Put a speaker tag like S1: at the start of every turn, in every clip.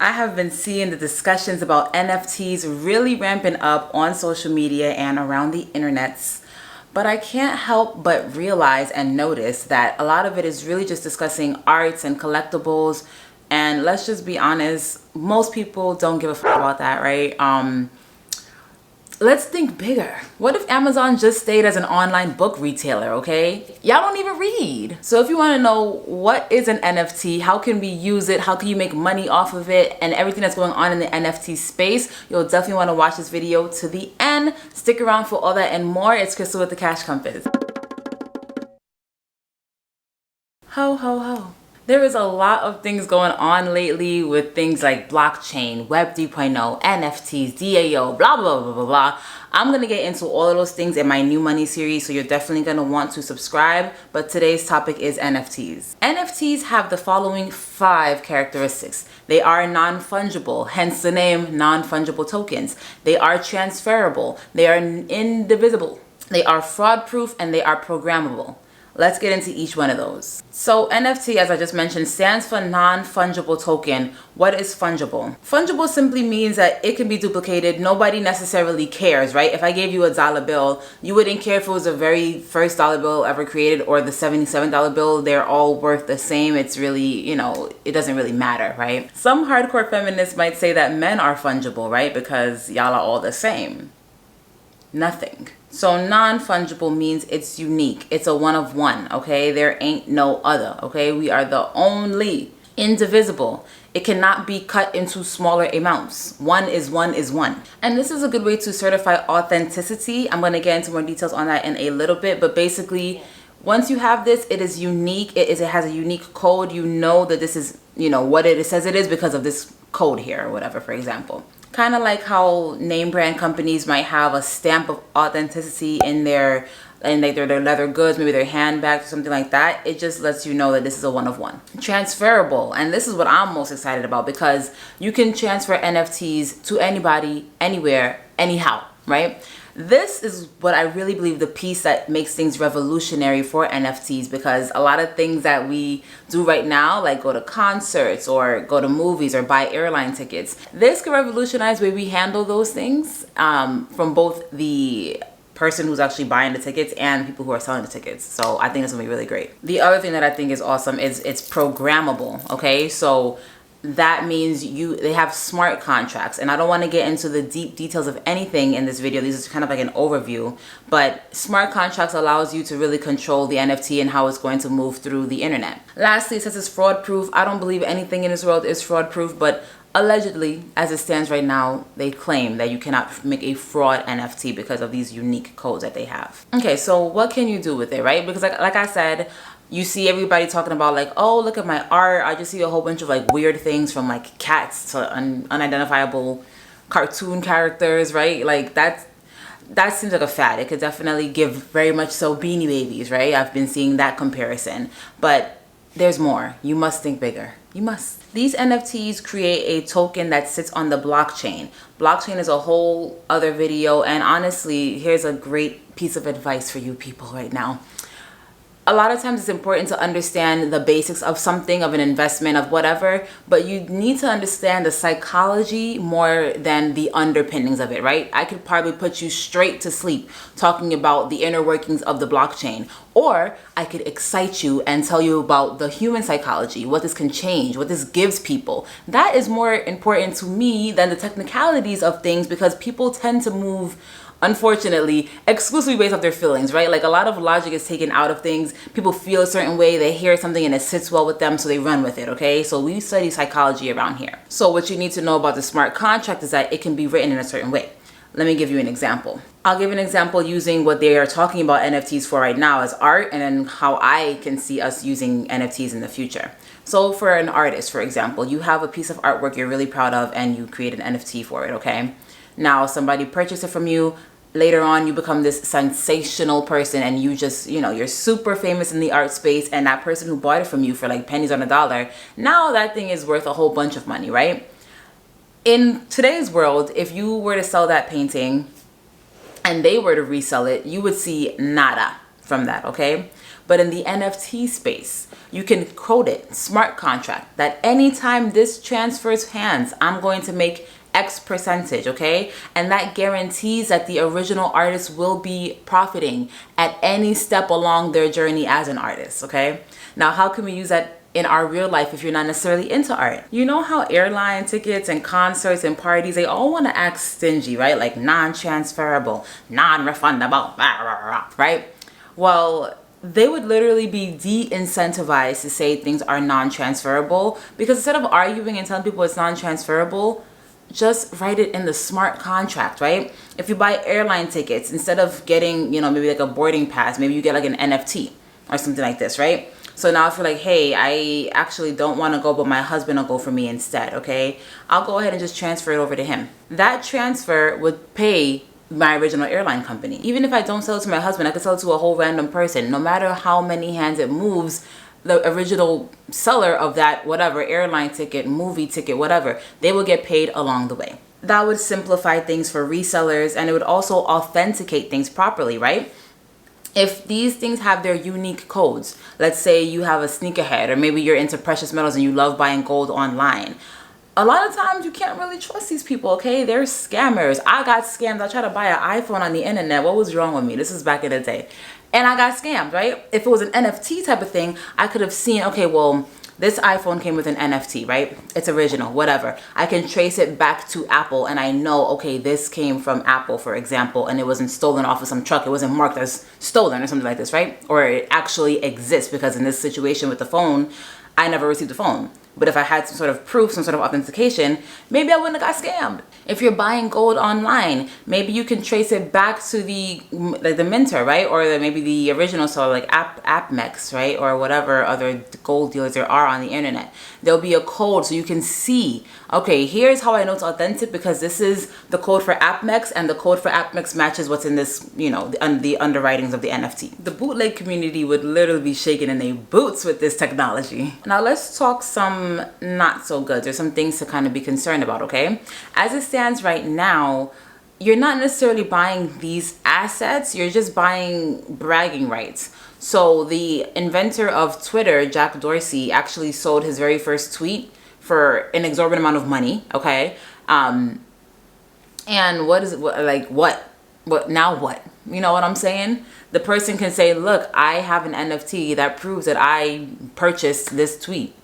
S1: I have been seeing the discussions about NFTs really ramping up on social media and around the internets. But I can't help but realize and notice that a lot of it is really just discussing arts and collectibles. And let's just be honest, most people don't give a fuck about that, right? Let's think bigger. What if Amazon just stayed as an online book retailer, okay? Y'all don't even read. So if you want to know what is an NFT, how can we use it, how can you make money off of it, and everything that's going on in the NFT space, you'll definitely want to watch this video to the end. Stick around for all that and more. It's Crystal with the Cash Compass. Ho, ho, ho. There is a lot of things going on lately with things like blockchain, Web 3.0, NFTs, DAO, blah, blah, blah, blah, blah. I'm going to get into all of those things in my new money series, so you're definitely going to want to subscribe. But today's topic is NFTs. NFTs have the following 5 characteristics. They are non-fungible, hence the name non-fungible tokens. They are transferable. They are indivisible. They are fraud-proof, and they are programmable. Let's get into each one of those. So NFT, as I just mentioned, stands for non-fungible token. What is fungible? Fungible simply means that it can be duplicated. Nobody necessarily cares, right? If I gave you a dollar bill, you wouldn't care if it was the very first dollar bill ever created or the $77 bill. They're all worth the same. It's really, it doesn't really matter, right? Some hardcore feminists might say that men are fungible, right? Because y'all are all the same. Nothing. So non-fungible means it's unique. It's a one of one, okay? There ain't no other, okay? We are the only. Indivisible. It cannot be cut into smaller amounts. One is one is one. And this is a good way to certify authenticity. I'm going to get into more details on that in a little bit, but basically, once you have this, it is unique. It has a unique code. You know that this is, what it says it is because of this code here or whatever, for example. Kind of like how name brand companies might have a stamp of authenticity in their leather goods, maybe their handbags or something like that. It just lets you know that this is a one of one. Transferable, and this is what I'm most excited about because you can transfer NFTs to anybody, anywhere, anyhow, right? This is what I really believe the piece that makes things revolutionary for NFTs, because a lot of things that we do right now, like go to concerts or go to movies or buy airline tickets, this can revolutionize the way we handle those things from both the person who's actually buying the tickets and people who are selling the tickets. So I think it's gonna be really great. The other thing that I think is awesome is it's programmable, okay? So that means they have smart contracts, and I don't want to get into the deep details of anything in this video. This is kind of like an overview, but smart contracts allows you to really control the NFT and how it's going to move through the internet. Lastly, it says it's fraud proof. I don't believe anything in this world is fraud proof, but allegedly, as it stands right now, they claim that you cannot make a fraud NFT because of these unique codes that they have. Okay, so what can you do with it, right? Because like I said, you see everybody talking about like, oh, look at my art. I just see a whole bunch of like weird things from like cats to unidentifiable cartoon characters, right? Like that seems like a fad. It could definitely give very much so Beanie Babies, right? I've been seeing that comparison, but there's more. You must think bigger. You must. These NFTs create a token that sits on the blockchain. Blockchain is a whole other video, and honestly, here's a great piece of advice for you people right now. A lot of times it's important to understand the basics of something, of an investment, of whatever, but you need to understand the psychology more than the underpinnings of it, right? I could probably put you straight to sleep talking about the inner workings of the blockchain, or I could excite you and tell you about the human psychology, what this can change, what this gives people. That is more important to me than the technicalities of things, because people tend to move, unfortunately, exclusively based off their feelings, right? Like a lot of logic is taken out of things. People feel a certain way, they hear something and it sits well with them, so they run with it, okay? So we study psychology around here. So what you need to know about the smart contract is that it can be written in a certain way. Let me give you an example. I'll give an example using what they are talking about NFTs for right now as art, and then how I can see us using NFTs in the future. So for an artist, for example, you have a piece of artwork you're really proud of and you create an NFT for it, okay? Now somebody purchased it from you. Later on, you become this sensational person and you just, you're super famous in the art space, and that person who bought it from you for like pennies on a dollar, now that thing is worth a whole bunch of money, right? In today's world, if you were to sell that painting and they were to resell it, you would see nada from that, okay? But in the NFT space, you can quote it, smart contract, that anytime this transfers hands, I'm going to make X percentage, okay? And that guarantees that the original artist will be profiting at any step along their journey as an artist, okay? Now, how can we use that in our real life if you're not necessarily into art? You know how airline tickets and concerts and parties, they all want to act stingy, right? Like non-transferable, non-refundable, right? Well, they would literally be de-incentivized to say things are non-transferable, because instead of arguing and telling people it's non-transferable, just write it in the smart contract, right? If you buy airline tickets, instead of getting, you know, maybe like a boarding pass, maybe you get like an NFT or something like this, right? So now if you're like, hey, I actually don't want to go, but my husband will go for me instead, okay? I'll go ahead and just transfer it over to him. That transfer would pay my original airline company. Even if I don't sell it to my husband, I could sell it to a whole random person. No matter how many hands it moves, the original seller of that whatever airline ticket, movie ticket, whatever, they will get paid along the way. That would simplify things for resellers, and it would also authenticate things properly, right? If these things have their unique codes, let's say you have a sneakerhead, or maybe you're into precious metals and you love buying gold online, a lot of times you can't really trust these people, okay? They're scammers. I got scammed. I tried to buy an iPhone on the internet. What was wrong with me? This is back in the day. And I got scammed, right? If it was an NFT type of thing, I could have seen, okay, well, this iPhone came with an NFT, right? It's original, whatever. I can trace it back to Apple, and I know, okay, this came from Apple, for example, and it wasn't stolen off of some truck. It wasn't marked as stolen or something like this, right? Or it actually exists, because in this situation with the phone, I never received the phone. But if I had some sort of proof, some sort of authentication, maybe I wouldn't have got scammed. If you're buying gold online, maybe you can trace it back to the minter, right? Or maybe the original seller, like AppMex, right? Or whatever other gold dealers there are on the internet. There'll be a code so you can see, okay, here's how I know it's authentic, because this is the code for AppMex, and the code for AppMex matches what's in this, you know, the underwritings of the NFT. The bootleg community would literally be shaking in their boots with this technology. Now let's talk some not so good. There's some things to kind of be concerned about, okay? As it stands right now, you're not necessarily buying these assets, you're just buying bragging rights. So the inventor of Twitter, Jack Dorsey, actually sold his very first tweet for an exorbitant amount of money, okay? And what is it, what now what? You know what I'm saying? The person can say, look, I have an NFT that proves that I purchased this tweet.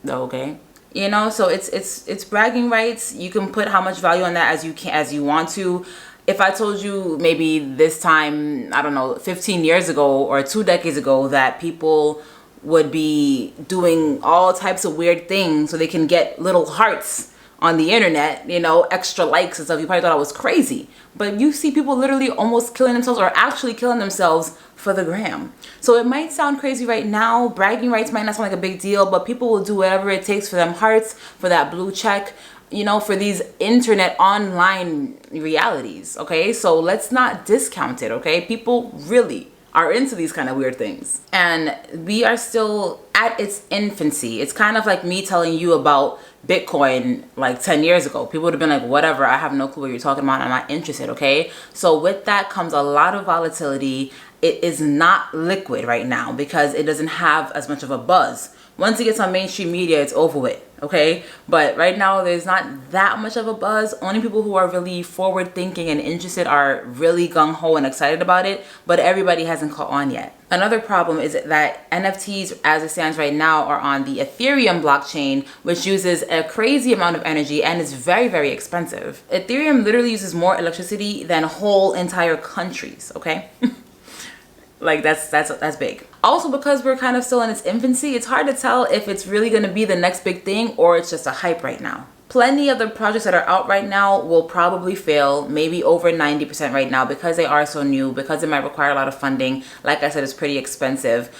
S1: Okay, you know, so it's bragging rights. You can put how much value on that as you want to. If I told you maybe this time, I don't know, 15 years ago or 2 decades ago, that people would be doing all types of weird things so they can get little hearts on the internet, you know, extra likes and stuff, you probably thought I was crazy. But you see people literally almost killing themselves, or actually killing themselves, for the gram. So it might sound crazy right now. Bragging rights might not sound like a big deal, but people will do whatever it takes for them hearts, for that blue check, you know, for these internet online realities, okay? So let's not discount it, okay? People really are into these kind of weird things. And we are still at its infancy. It's kind of like me telling you about Bitcoin like 10 years ago. People would have been like, whatever, I have no clue what you're talking about. I'm not interested, okay? So with that comes a lot of volatility. It is not liquid right now because it doesn't have as much of a buzz. Once it gets on mainstream media, it's over with, okay? But right now, there's not that much of a buzz. Only people who are really forward thinking and interested are really gung-ho and excited about it, but everybody hasn't caught on yet. Another problem is that NFTs, as it stands right now, are on the Ethereum blockchain, which uses a crazy amount of energy and is very, very expensive. Ethereum literally uses more electricity than whole entire countries, okay? Like that's big. Also, because we're kind of still in its infancy, it's hard to tell if it's really going to be the next big thing or it's just a hype right now. Plenty of the projects that are out right now will probably fail, maybe over 90% right now, because they are so new, because it might require a lot of funding. Like I said, it's pretty expensive.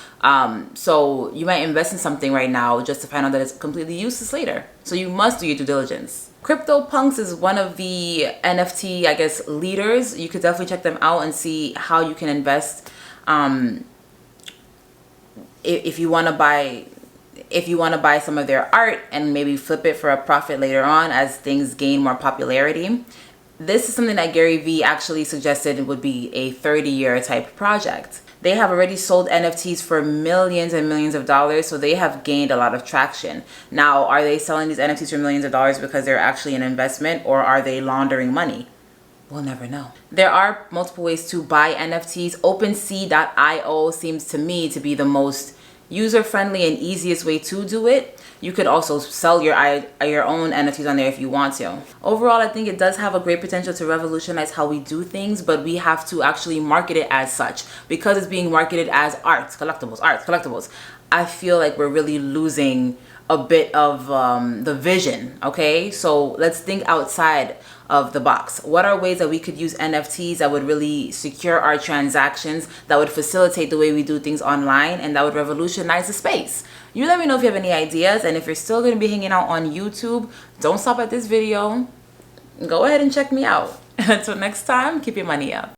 S1: So you might invest in something right now just to find out that it's completely useless later. So you must do your due diligence. CryptoPunks is one of the NFT, I guess, leaders. You could definitely check them out and see how you can invest. If you want to buy some of their art and maybe flip it for a profit later on as things gain more popularity, this is something that Gary Vee actually suggested would be a 30-year type project. They have already sold NFTs for millions and millions of dollars, so they have gained a lot of traction. Now, are they selling these NFTs for millions of dollars because they're actually an investment, or are they laundering money? We'll never know. There are multiple ways to buy NFTs. OpenSea.io seems to me to be the most user-friendly and easiest way to do it. You could also sell your own NFTs on there if you want to. Overall, I think it does have a great potential to revolutionize how we do things, but we have to actually market it as such. Because it's being marketed as arts, collectibles. I feel like we're really losing a bit of the vision, okay? So let's think outside of the box. What are ways that we could use NFTs that would really secure our transactions, that would facilitate the way we do things online, and that would revolutionize the space? You let me know if you have any ideas, and if you're still going to be hanging out on YouTube, don't stop at this video. Go ahead and check me out. Until next time, keep your money up.